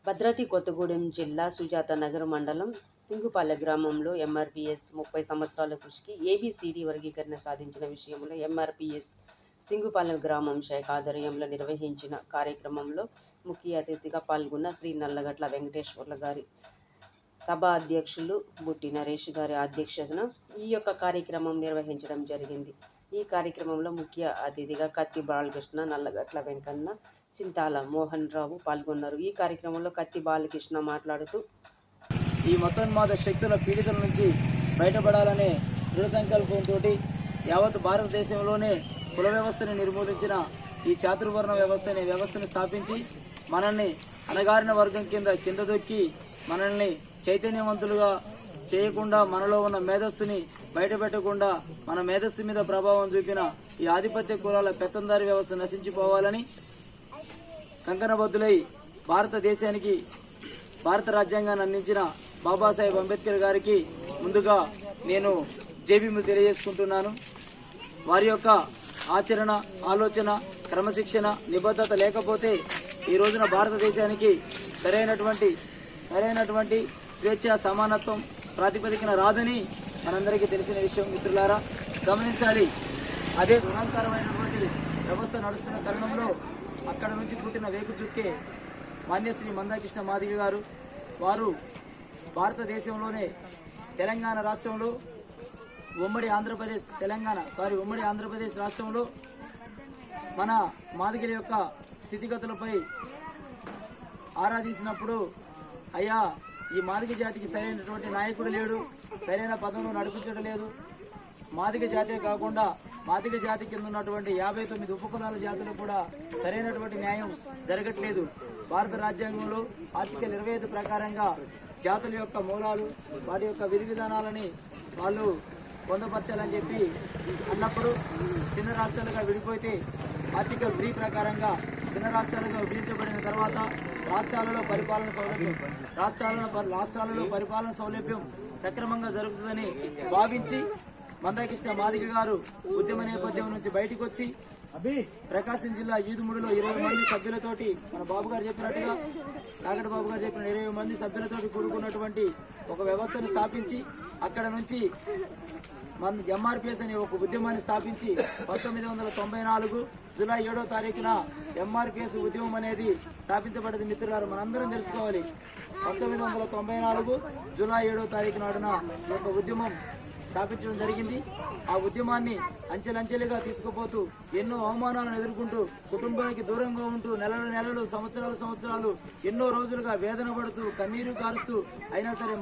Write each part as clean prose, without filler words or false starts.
భద్రాద్రి కొత్తగూడెం జిల్లా సుజాతనగర్ మండలం సింగుపాలెం గ్రామంలో ఎంఆర్పీఎస్ 30 సంవత్సరాల కృషికి ఏబిసిడి వర్గీకరణ సాధించిన విషయంలో ఎంఆర్పీఎస్ సింగుపాలెం గ్రామం శాఖ ఆధ్వర్యంలో నిర్వహించిన కార్యక్రమంలో ముఖ్య అతిథిగా పాల్గొన్న శ్రీ నల్లగట్ల వెంకటేశ్వర్ల గారి సభ అధ్యక్షులు బుట్టి నరేష్ గారి అధ్యక్షతన ఈ యొక్క కార్యక్రమం నిర్వహించడం జరిగింది. ఈ కార్యక్రమంలో ముఖ్య అతిథిగా కత్తి బాలకృష్ణ, నల్లగట్ల వెంకన్న, చింతాల మోహన్ రావు పాల్గొన్నారు. ఈ కార్యక్రమంలో కత్తి బాలకృష్ణ మాట్లాడుతూ, ఈ మతోన్మాద శక్తుల పీడితుల నుంచి బయటపడాలనే దృఢ సంకల్పంతో యావత్ భారతదేశంలోనే కుల వ్యవస్థను నిర్మూలించిన ఈ చాతుర్వర్ణ వ్యవస్థని స్థాపించి మనల్ని అణగారిన వర్గం కింద దొక్కి మనల్ని చైతన్యవంతులుగా చేయకుండా, మనలో ఉన్న మేధస్సుని బయటపెట్టకుండా మన మేధస్సు మీద ప్రభావం చూపిన ఈ ఆధిపత్య కులాల పెత్తందారి వ్యవస్థ నశించిపోవాలని కంకణబద్దులై భారతదేశానికి భారత రాజ్యాంగాన్ని అందించిన బాబాసాహెబ్ అంబేద్కర్ గారికి ముందుగా నేను జేబీలు తెలియజేసుకుంటున్నాను. వారి యొక్క ఆచరణ, ఆలోచన, క్రమశిక్షణ, నిబద్ధత లేకపోతే ఈ రోజున భారతదేశానికి సరైనటువంటి స్వేచ్ఛ, సమానత్వం ప్రాతిపదికన రాదని మనందరికీ తెలిసిన విషయం. మిత్రులారా, గమనించాలి. అదే దురహంకారమైనటువంటి వ్యవస్థ నడుస్తున్న తరుణంలో అక్కడ నుంచి పుట్టిన వేగు చుక్కే మాన్యశ్రీ మందాకృష్ణ మాదిగ గారు, వారు భారతదేశంలోనే తెలంగాణ రాష్ట్రంలో ఉమ్మడి ఆంధ్రప్రదేశ్ రాష్ట్రంలో మన మాదిగల యొక్క స్థితిగతులపై ఆరాధించినప్పుడు, అయ్యా ఈ మాదిగ జాతికి సరైనటువంటి నాయకుడు లేడు, సరైన పదంలో నడిపించడం లేదు, మాదిగ జాతే కాకుండా మాదిగ జాతి కింద ఉన్నటువంటి 59 ఉపకులాల జాతులు కూడా సరైనటువంటి న్యాయం జరగట్లేదు. భారత రాజ్యాంగంలో ఆర్టికల్ 25 ప్రకారంగా జాతుల యొక్క మూలాలు, వాటి యొక్క విధి విధానాలని వాళ్ళు పొందపరచాలని చెప్పి అన్నప్పుడు చిన్న రాష్ట్రాలుగా విడిపోతే ఆర్టికల్ 3 ప్రకారంగా చిన్న రాష్ట్రాలుగా విభజించబడిన తర్వాత రాష్ట్రాలలో పరిపాలన సౌలభ్యం సక్రమంగా జరుగుతుందని భావించి మందాకృష్ణ మాదిగ గారు ఉద్యమ నేపథ్యం నుంచి బయటకు వచ్చి ప్రకాశం జిల్లా ఈదుముడిలో 20 మంది సభ్యులతోటి, మన బాబు గారు చెప్పినట్టుగా, కాకటి బాబు గారు చెప్పిన 20 మంది సభ్యులతోటి కూడుకున్నటువంటి ఒక వ్యవస్థను స్థాపించి అక్కడ నుంచి మన ఎంఆర్పీఎస్ అనే ఒక ఉద్యమాన్ని స్థాపించి 1994 జూలై 7వ తారీఖున ఎంఆర్పీఎస్ ఉద్యమం అనేది స్థాపించబడింది. మిత్రులారు, మనందరం తెలుసుకోవాలి. 1994 జూలై 7వ తారీఖు నాడున ఈ యొక్క ఉద్యమం స్థాపించడం జరిగింది. ఆ ఉద్యమాన్ని అంచెలంచెలుగా తీసుకుపోతూ ఎన్నో అవమానాలను ఎదుర్కొంటూ, కుటుంబానికి దూరంగా ఉంటూ, నెలలు సంవత్సరాలు ఎన్నో రోజులుగా వేదన పడుతూ, కన్నీరు కారుస్తూ, అయినా సరే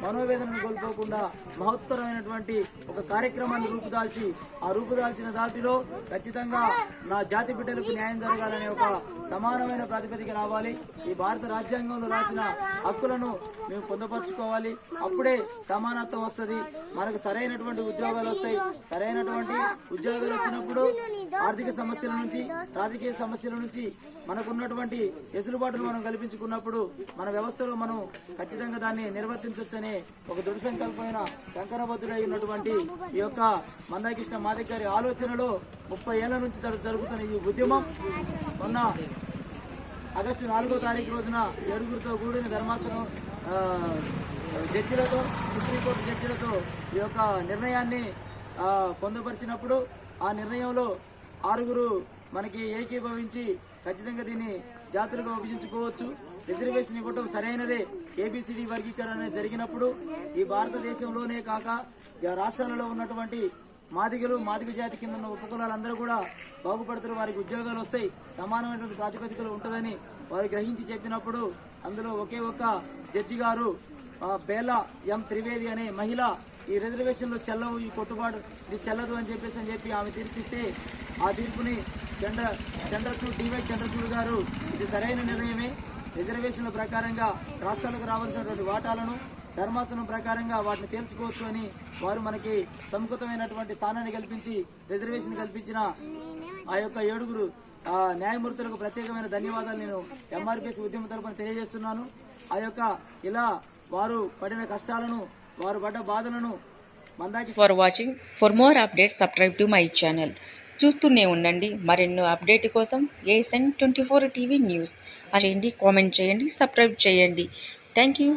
మనోవేదనను కోల్పోకుండా మహత్తరమైనటువంటి ఒక కార్యక్రమాన్ని రూపుదాల్చి, ఆ రూపుదాల్చిన దాటిలో ఖచ్చితంగా నా జాతి బిడ్డలకు న్యాయం జరగాలనే ఒక సమానమైన ప్రాతిపదిక రావాలి. ఈ భారత రాజ్యాంగంలో రాసిన హక్కులను మేము పొందపరుచుకోవాలి. అప్పుడే సమానత్వం వస్తుంది, మనకు సరైనటువంటి ఉద్యోగాలు వస్తాయి. సరైనటువంటి ఉద్యోగాలు వచ్చినప్పుడు ఆర్థిక సమస్యల నుంచి, రాజకీయ సమస్యల నుంచి మనకున్నటువంటి వెసులుబాటును మనం కల్పించుకున్నప్పుడు మన వ్యవస్థలో మనం ఖచ్చితంగా దాన్ని నిర్వర్తించవచ్చనే ఒక దృఢ సంకల్పమైన కంకణబద్దుడై ఉన్నటువంటి ఈ యొక్క మందాకృష్ణ మాదిగ గారి ఆలోచనలో 30 ఏళ్ల నుంచి జరుగుతున్న ఈ ఉద్యమం మొన్న ఆగస్టు 4వ తారీఖు రోజున 7గురితో కూడిన ధర్మాసనం జడ్జిలతో, సుప్రీంకోర్టు జడ్జిలతో ఈ యొక్క నిర్ణయాన్ని పొందుపరిచినప్పుడు ఆ నిర్ణయంలో 6గురు మనకి ఏకీభవించి ఖచ్చితంగా దీన్ని జాతులుగా విభజించుకోవచ్చు, రిజర్వేషన్ ఇవ్వటం సరైనదే, ఏబిసిడి వర్గీకరణ జరిగినప్పుడు ఈ భారతదేశంలోనే కాక రాష్ట్రాలలో ఉన్నటువంటి మాదిగ జాతి కింద ఉన్న ఉపకులాలందరూ కూడా బాగుపడతారు, వారికి ఉద్యోగాలు వస్తాయి, సమానమైనటువంటి ప్రాతిపదికలు ఉంటుందని వారు గ్రహించి చెప్పినప్పుడు అందులో ఒకే ఒక్క జడ్జి గారు బేలా ఎం త్రివేది అనే మహిళ ఈ రిజర్వేషన్లు చెల్లవు, ఈ కొట్టుబాటు ఇది చెల్లదు అని చెప్పి ఆమె తీర్పిస్తే ఆ తీర్పుని చంద్రచూడ్ గారు ఇది సరైన నిర్ణయమే, రిజర్వేషన్ల ప్రకారంగా రాష్ట్రాలకు రావాల్సినటువంటి వాటాలను ధర్మాసనం ప్రకారంగా వాటిని తేల్చుకోవచ్చు అని వారు మనకి సముచితమైనటువంటి స్థానాన్ని కల్పించి రిజర్వేషన్ కల్పించిన ఆ యొక్క 7గురు న్యాయమూర్తులకు ప్రత్యేకమైన ధన్యవాదాలు నేను ఎంఆర్పీఎస్ ఉద్యమం తరపున తెలియజేస్తున్నాను. ఆ యొక్క ఇలా వారు పడిన కష్టాలను, వారు పడ్డ బాధలను మందాకి for watching. For more updates subscribe to my channel. చూస్తూనే ఉండండి. మరెన్నో అప్డేట్ కోసం ASN24 టీవీ న్యూస్ చేయండి, కామెంట్ చేయండి, సబ్స్క్రైబ్ చేయండి. Thank you.